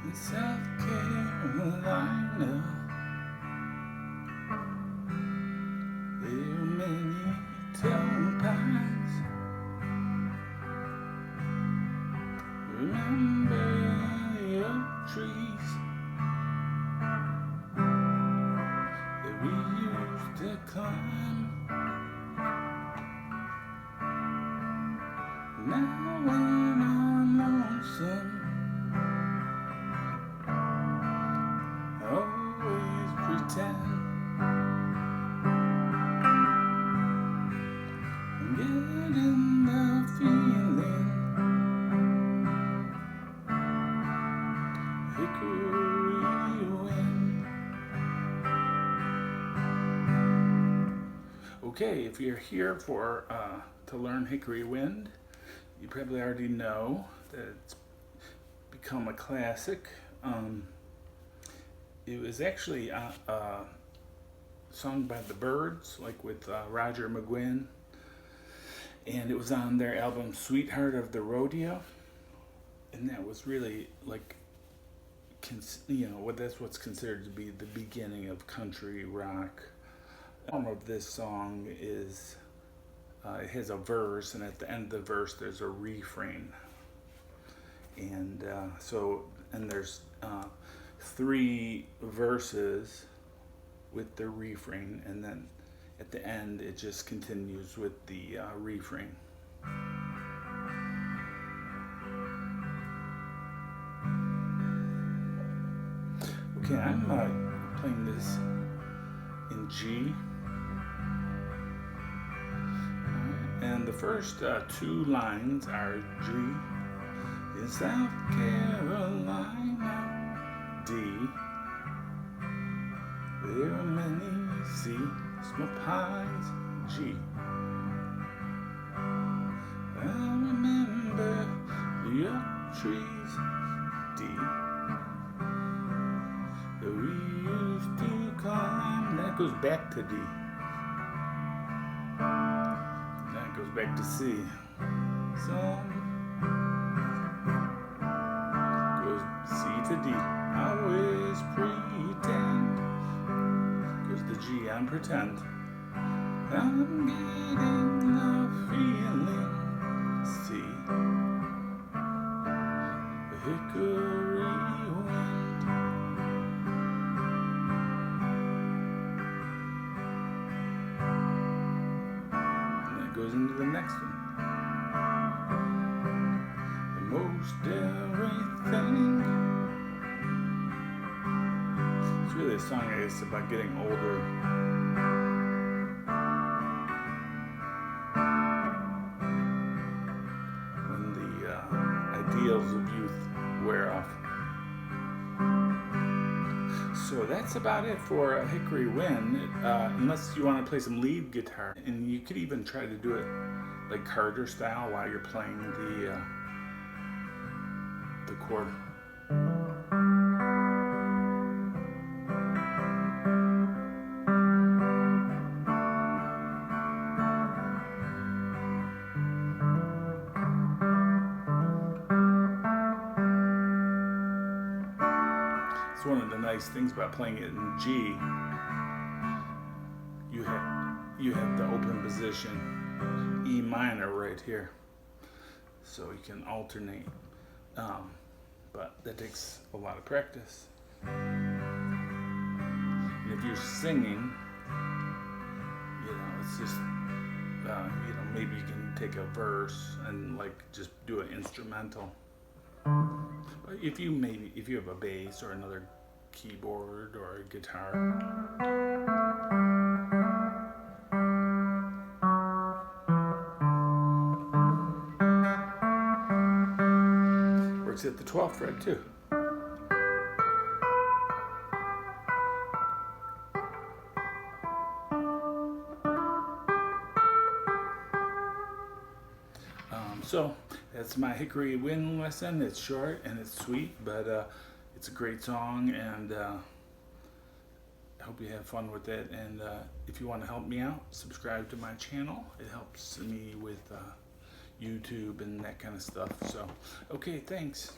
in South Carolina. There are many tall pines. Remember the oak trees that we used to climb. Now when I'm lonesome, I always pretend I'm getting the feeling. Hickory wind. Okay, if you're here for to learn Hickory Wind, you probably already know that it's become a classic. It was actually sung by the Byrds, like with Roger McGuinn, and it was on their album Sweetheart of the Rodeo, and that was really like, that's what's considered to be the beginning of country rock. The form of this song is it has a verse, and at the end of the verse there's a refrain, and there's 3 verses with the refrain, and then at the end it just continues with the refrain. Okay, I'm playing this in G. And the first 2 lines are G in South Carolina, D. There are many C, small pines, G. I remember the oak trees, D. That we used to climb. That goes back to D. Goes back to C. Some goes C to D. I always pretend. Goes to G. I'm pretend. I'm getting the feeling. C. The hickory wind. Goes into the next one. The most everything. It's really a song, I guess, about getting older. When the ideals of youth wear off. So that's about it for Hickory Wind, unless you want to play some lead guitar. And you could even try to do it like Carter style while you're playing the chord. It's one of the nice things about playing it in G. You have the open position E minor right here, so you can alternate. But that takes a lot of practice. And if you're singing, it's just maybe you can take a verse and like just do an instrumental. But if you have a bass or another keyboard or a guitar, works at the 12th fret too. So that's my Hickory Wind lesson. It's short and it's sweet, but it's a great song, and I hope you have fun with it. And if you want to help me out, subscribe to my channel. It helps me with YouTube and that kind of stuff. So, okay, thanks.